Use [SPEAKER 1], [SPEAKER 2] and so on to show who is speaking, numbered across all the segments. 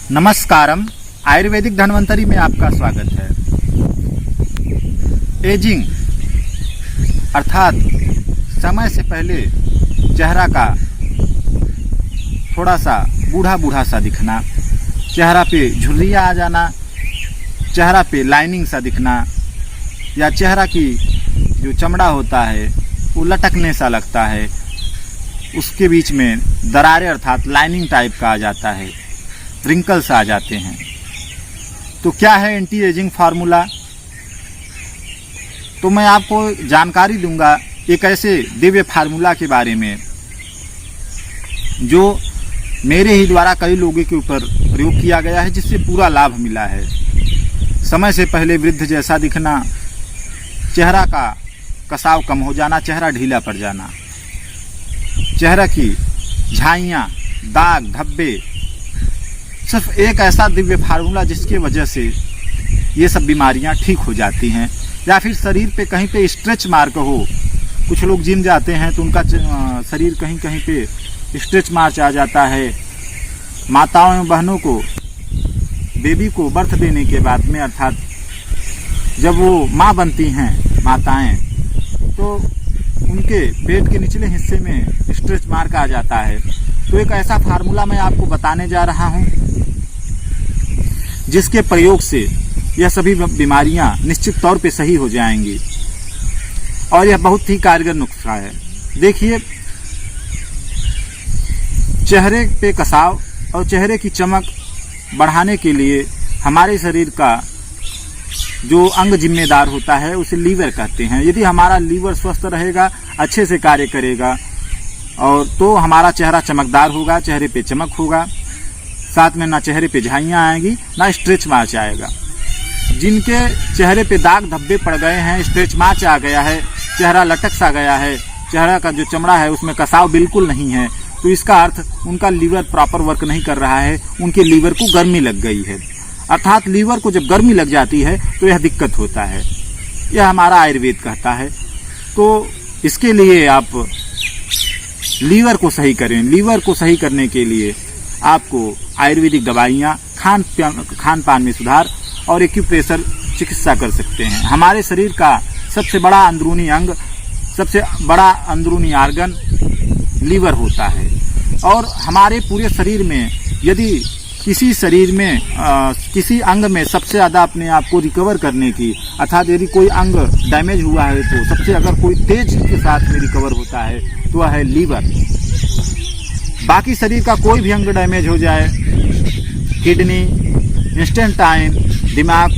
[SPEAKER 1] नमस्कारम। आयुर्वेदिक धन्वंतरी में आपका स्वागत है। एजिंग अर्थात समय से पहले चेहरा का थोड़ा सा बूढ़ा बूढ़ा सा दिखना, चेहरा पे झुर्रियाँ आ जाना, चेहरा पे लाइनिंग सा दिखना, या चेहरा की जो चमड़ा होता है वो लटकने सा लगता है, उसके बीच में दरारें अर्थात लाइनिंग टाइप का आ जाता है, रिंकल्स आ जाते हैं। तो क्या है एंटी एजिंग फार्मूला? तो मैं आपको जानकारी दूंगा एक ऐसे दिव्य फार्मूला के बारे में जो मेरे ही द्वारा कई लोगों के ऊपर प्रयोग किया गया है, जिससे पूरा लाभ मिला है। समय से पहले वृद्ध जैसा दिखना, चेहरा का कसाव कम हो जाना, चेहरा ढीला पड़ जाना, चेहरा की झाइयाँ, दाग, धब्बे, सिर्फ एक ऐसा दिव्य फार्मूला जिसकी वजह से ये सब बीमारियां ठीक हो जाती हैं। या फिर शरीर पे कहीं पे स्ट्रेच मार्क हो, कुछ लोग जिम जाते हैं तो उनका शरीर कहीं कहीं पे स्ट्रेच मार्क आ जाता है। माताओं एवं बहनों को बेबी को बर्थ देने के बाद में अर्थात जब वो माँ बनती हैं माताएं, तो उनके पेट के निचले हिस्से में स्ट्रेच मार्क आ जाता है। तो एक ऐसा फार्मूला मैं आपको बताने जा रहा हूँ जिसके प्रयोग से यह सभी बीमारियां निश्चित तौर पे सही हो जाएंगी, और यह बहुत ही कारगर नुस्खा है। देखिए, चेहरे पे कसाव और चेहरे की चमक बढ़ाने के लिए हमारे शरीर का जो अंग जिम्मेदार होता है उसे लीवर कहते हैं। यदि हमारा लीवर स्वस्थ रहेगा, अच्छे से कार्य करेगा, और तो हमारा चेहरा चमकदार होगा, चेहरे पे चमक होगा, साथ में ना चेहरे पे झाइयाँ आएंगी, ना स्ट्रेच मार्च आएगा। जिनके चेहरे पे दाग धब्बे पड़ गए हैं, स्ट्रेच मार्च आ गया है, चेहरा लटक सा गया है, चेहरा का जो चमड़ा है उसमें कसाव बिल्कुल नहीं है, तो इसका अर्थ उनका लीवर प्रॉपर वर्क नहीं कर रहा है, उनके लीवर को गर्मी लग गई है। अर्थात लीवर को जब गर्मी लग जाती है तो यह दिक्कत होता है। यह हमारा आयुर्वेद कहता है। तो इसके लिए आप लीवर को सही करें। लीवर को सही करने के लिए आपको आयुर्वेदिक दवाइयाँ, खान पान में सुधार और एक्यूप्रेशर चिकित्सा कर सकते हैं। हमारे शरीर का सबसे बड़ा अंदरूनी अंग, सबसे बड़ा अंदरूनी आर्गन लीवर होता है। और हमारे पूरे शरीर में यदि किसी अंग में सबसे ज़्यादा अपने आप को रिकवर करने की, अर्थात यदि कोई अंग डैमेज हुआ है तो सबसे अगर कोई तेज के साथ में रिकवर होता है तो वह है लीवर। बाकी शरीर का कोई भी अंग डैमेज हो जाए, किडनी, इंस्टेंटाइन, दिमाग,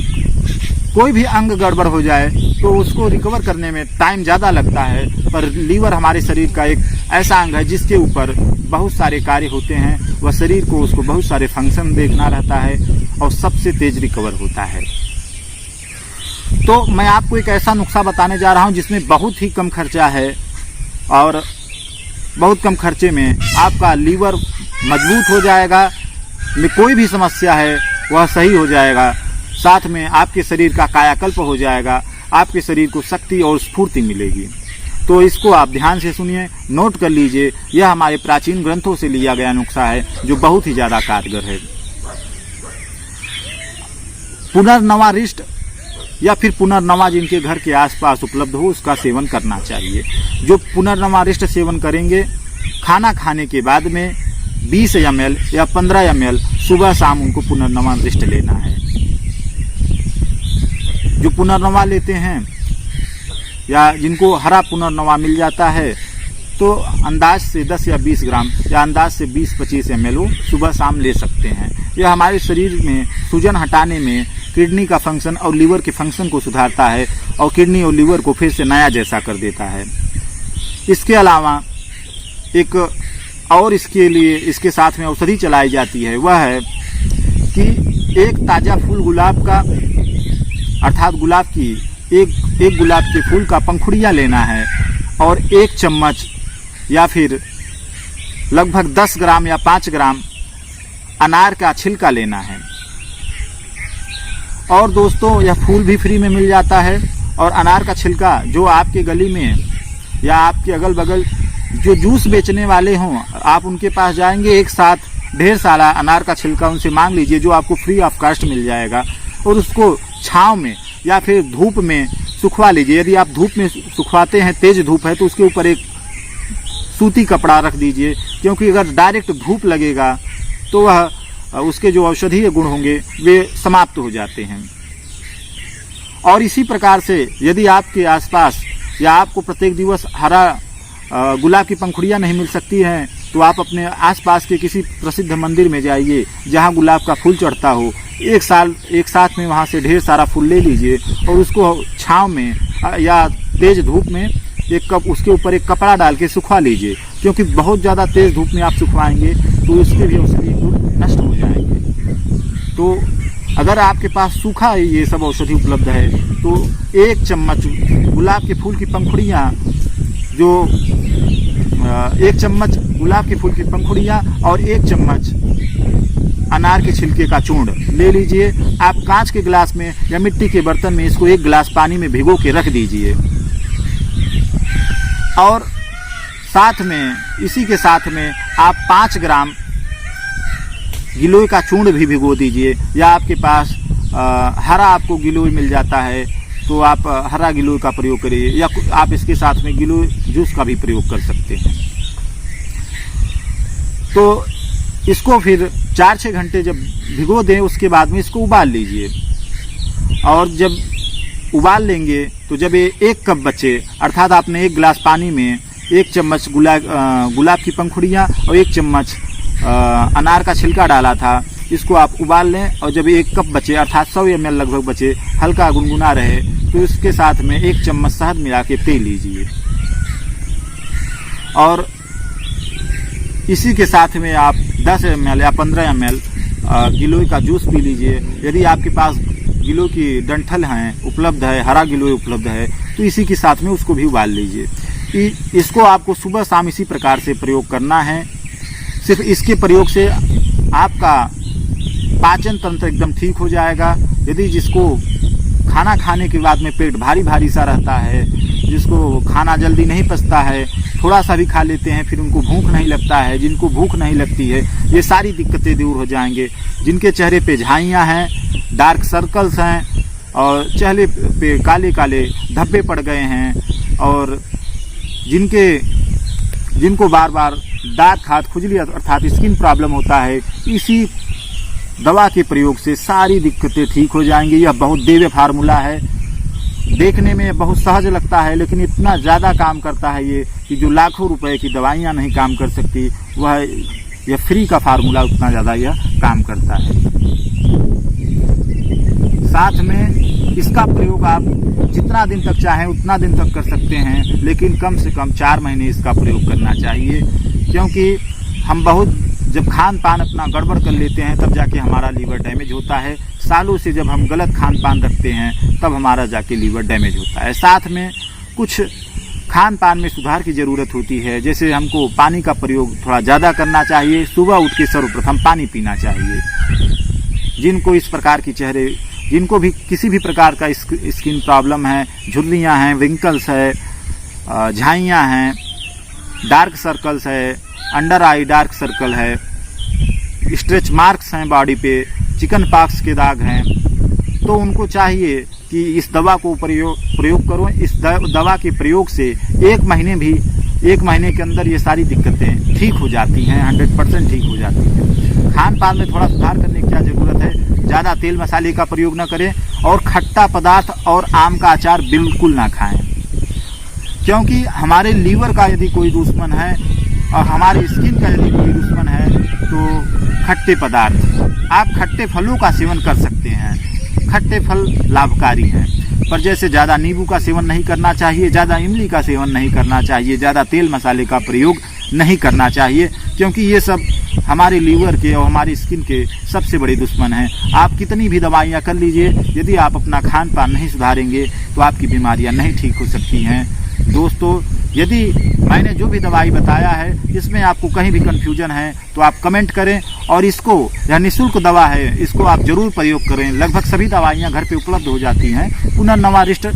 [SPEAKER 1] कोई भी अंग गड़बड़ हो जाए तो उसको रिकवर करने में टाइम ज़्यादा लगता है। पर लीवर हमारे शरीर का एक ऐसा अंग है जिसके ऊपर बहुत सारे कार्य होते हैं। वह शरीर को उसको बहुत सारे फंक्शन देखना रहता है और सबसे तेज रिकवर होता है। तो मैं आपको एक ऐसा नुस्खा बताने जा रहा हूं जिसमें बहुत ही कम खर्चा है, और बहुत कम खर्चे में आपका लीवर मजबूत हो जाएगा, में कोई भी समस्या है वह सही हो जाएगा, साथ में आपके शरीर का कायाकल्प हो जाएगा, आपके शरीर को शक्ति और स्फूर्ति मिलेगी। तो इसको आप ध्यान से सुनिए, नोट कर लीजिए। यह हमारे प्राचीन ग्रंथों से लिया गया नुस्खा है जो बहुत ही ज़्यादा कारगर है। पुनर्नवा रिष्ट या फिर पुनर्नवा जिनके घर के आसपास उपलब्ध हो उसका सेवन करना चाहिए। जो पुनर्नवा रिष्ट सेवन करेंगे, खाना खाने के बाद में 20 ml या 15 ml सुबह शाम उनको पुनर्नवा रिष्ट लेना है। जो पुनर्नवा लेते हैं या जिनको हरा पुनर्नवा मिल जाता है तो अंदाज से 10 या 20 ग्राम या अंदाज से 20-25 ml वो सुबह शाम ले सकते हैं। यह हमारे शरीर में सूजन हटाने में, किडनी का फंक्शन और लीवर के फंक्शन को सुधारता है और किडनी और लीवर को फिर से नया जैसा कर देता है। इसके अलावा एक और इसके लिए इसके साथ में औषधि चलाई जाती है, वह है कि एक ताज़ा फूल गुलाब का, अर्थात गुलाब की एक गुलाब के फूल का पंखुड़िया लेना है और 1 चम्मच या फिर लगभग 10 ग्राम या 5 ग्राम अनार का छिलका लेना है। और दोस्तों, यह फूल भी फ्री में मिल जाता है, और अनार का छिलका जो आपके गली में या आपके अगल बगल जो जूस बेचने वाले हों, आप उनके पास जाएंगे, एक साथ ढेर सारा अनार का छिलका उनसे मांग लीजिए, जो आपको फ्री ऑफ कॉस्ट मिल जाएगा, और उसको छांव में या फिर धूप में सुखवा लीजिए। यदि आप धूप में सुखवाते हैं, तेज धूप है, तो उसके ऊपर एक सूती कपड़ा रख दीजिए, क्योंकि अगर डायरेक्ट धूप लगेगा तो वह उसके जो औषधीय गुण होंगे वे समाप्त हो जाते हैं। और इसी प्रकार से यदि आपके आसपास या आपको प्रत्येक दिवस हरा गुलाब की पंखुड़ियाँ नहीं मिल सकती हैं, तो आप अपने आसपास के किसी प्रसिद्ध मंदिर में जाइए जहाँ गुलाब का फूल चढ़ता हो। एक साथ में वहाँ से ढेर सारा फूल ले लीजिए और उसको छाँव में या तेज धूप में उसके ऊपर एक कपड़ा डाल के सुखवा लीजिए, क्योंकि बहुत ज़्यादा तेज धूप में आप सुखवाएंगे तो उसके भी औषधीय गुण नष्ट हो जाएंगे। तो अगर आपके पास सूखा ये सब औषधि उपलब्ध है तो 1 चम्मच गुलाब के फूल की पंखुड़ियाँ, जो 1 चम्मच गुलाब के फूल की पंखुड़ियाँ और 1 चम्मच अनार के छिलके का चूर्ण ले लीजिए। आप कांच के गिलास में या मिट्टी के बर्तन में इसको 1 गिलास पानी में भिगो के रख दीजिए, और साथ में इसी के साथ में आप 5 ग्राम गिलोय का चूर्ण भी भिगो दीजिए, या आपके पास हरा आपको गिलोय मिल जाता है तो आप हरा गिलोय का प्रयोग करिए, या आप इसके साथ में गिलोय जूस का भी प्रयोग कर सकते हैं। तो इसको फिर 4-6 घंटे जब भिगो दें, उसके बाद में इसको उबाल लीजिए, और जब उबाल लेंगे तो जब ये 1 कप बचे, अर्थात आपने 1 गिलास पानी में 1 चम्मच गुलाब की पंखुड़ियाँ और 1 चम्मच अनार का छिलका डाला था, इसको आप उबाल लें, और जब 1 कप बचे अर्थात 100 ml लगभग बचे, हल्का गुनगुना रहे, तो इसके साथ में 1 चम्मच शहद मिला के पी लीजिए। और इसी के साथ में आप 10 ml या 15 ml गिलोय का जूस पी लीजिए। यदि आपके पास गिलोय की डंठल हैं उपलब्ध है, हरा गिलोय उपलब्ध है, तो इसी के साथ में उसको भी उबाल लीजिए। इसको आपको सुबह शाम इसी प्रकार से प्रयोग करना है। सिर्फ इसके प्रयोग से आपका पाचन तंत्र एकदम ठीक हो जाएगा। यदि जिसको खाना खाने के बाद में पेट भारी भारी सा रहता है, जिसको खाना जल्दी नहीं पचता है, थोड़ा सा भी खा लेते हैं फिर उनको भूख नहीं लगता है, जिनको भूख नहीं लगती है, ये सारी दिक्कतें दूर हो जाएंगे। जिनके चेहरे पे झाइयाँ हैं, डार्क सर्कल्स हैं, और चेहरे पे काले काले धब्बे पड़ गए हैं, और जिनको बार बार दांत खाद खुजली अर्थात स्किन प्रॉब्लम होता है, इसी दवा के प्रयोग से सारी दिक्कतें ठीक हो जाएंगी। यह बहुत दिव्य फार्मूला है, देखने में बहुत सहज लगता है, लेकिन इतना ज़्यादा काम करता है ये कि जो लाखों रुपए की दवाइयाँ नहीं काम कर सकती, यह फ्री का फार्मूला उतना ज़्यादा यह काम करता है। साथ में इसका प्रयोग आप जितना दिन तक चाहें उतना दिन तक कर सकते हैं, लेकिन कम से कम 4 महीने इसका प्रयोग करना चाहिए, क्योंकि हम बहुत जब खान पान अपना गड़बड़ कर लेते हैं तब जाके हमारा लीवर डैमेज होता है। सालों से जब हम गलत खान पान रखते हैं तब हमारा जाके लीवर डैमेज होता है। साथ में कुछ खान पान में सुधार की ज़रूरत होती है, जैसे हमको पानी का प्रयोग थोड़ा ज़्यादा करना चाहिए। सुबह उठ के सर्वप्रथम पानी पीना चाहिए। जिनको इस प्रकार की जिनको भी किसी भी प्रकार का स्किन प्रॉब्लम है, झुर्रियाँ हैं, विंकल्स है, झाइयाँ हैं, डार्क सर्कल्स है, अंडर आई डार्क सर्कल है, स्ट्रेच मार्क्स हैं बॉडी पे, चिकन पॉक्स के दाग हैं, तो उनको चाहिए कि इस दवा को प्रयोग करो। इस दवा के प्रयोग से 1 महीने के अंदर ये सारी दिक्कतें ठीक हो जाती हैं, 100% ठीक हो जाती हैं। खान पान में थोड़ा सुधार करने की क्या ज़रूरत है, ज़्यादा तेल मसाले का प्रयोग न करें, और खट्टा पदार्थ और आम का अचार बिल्कुल ना खाएं, क्योंकि हमारे लीवर का यदि कोई दुश्मन है और हमारी स्किन का यदि कोई दुश्मन है तो खट्टे पदार्थ। आप खट्टे फलों का सेवन कर सकते हैं, खट्टे फल लाभकारी हैं, पर जैसे ज़्यादा नींबू का सेवन नहीं करना चाहिए, ज़्यादा इमली का सेवन नहीं करना चाहिए, ज़्यादा तेल मसाले का प्रयोग नहीं करना चाहिए, क्योंकि ये सब हमारे लीवर के और हमारी स्किन के सबसे बड़े दुश्मन हैं। आप कितनी भी दवाइयाँ कर लीजिए, यदि आप अपना खान पान नहीं सुधारेंगे तो आपकी बीमारियाँ नहीं ठीक हो सकती हैं। दोस्तों, यदि मैंने जो भी दवाई बताया है इसमें आपको कहीं भी कन्फ्यूजन है तो आप कमेंट करें, और इसको यह निःशुल्क दवा है, इसको आप जरूर प्रयोग करें। लगभग सभी दवाइयाँ घर पे उपलब्ध हो जाती हैं। पुनर्नवा रिष्ट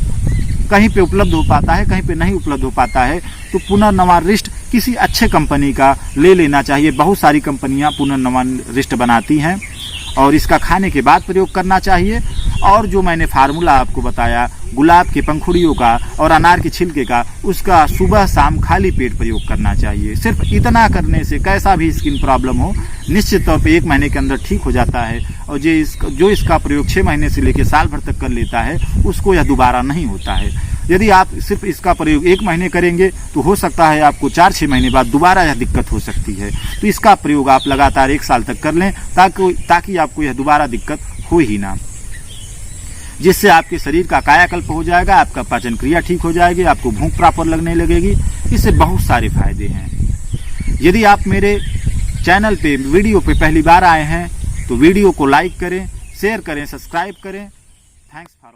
[SPEAKER 1] कहीं पे उपलब्ध हो पाता है, कहीं पे नहीं उपलब्ध हो पाता है, तो पुनर्नवा रिष्ट किसी अच्छे कंपनी का ले लेना चाहिए। बहुत सारी कंपनियां पुनर्नवन रिस्ट बनाती हैं और इसका खाने के बाद प्रयोग करना चाहिए। और जो मैंने फार्मूला आपको बताया गुलाब के पंखुड़ियों का और अनार के छिलके का, उसका सुबह शाम खाली पेट प्रयोग करना चाहिए। सिर्फ इतना करने से कैसा भी स्किन प्रॉब्लम हो निश्चित तौर पे 1 महीने के अंदर ठीक हो जाता है। और जो इसका प्रयोग 6 महीने से लेकर साल भर तक कर लेता है उसको यह दोबारा नहीं होता है। यदि आप सिर्फ इसका प्रयोग 1 महीने करेंगे तो हो सकता है आपको 4-6 महीने बाद दोबारा यह दिक्कत हो सकती है। तो इसका प्रयोग आप लगातार 1 साल तक कर लें ताकि आपको यह दोबारा दिक्कत हो ही ना, जिससे आपके शरीर का कायाकल्प हो जाएगा, आपका पाचन क्रिया ठीक हो जाएगी, आपको भूख प्रॉपर लगने लगेगी। इससे बहुत सारे फायदे हैं। यदि आप मेरे चैनल पे वीडियो पे पहली बार आए हैं तो वीडियो को लाइक करें, शेयर करें, सब्सक्राइब करें। Thanks for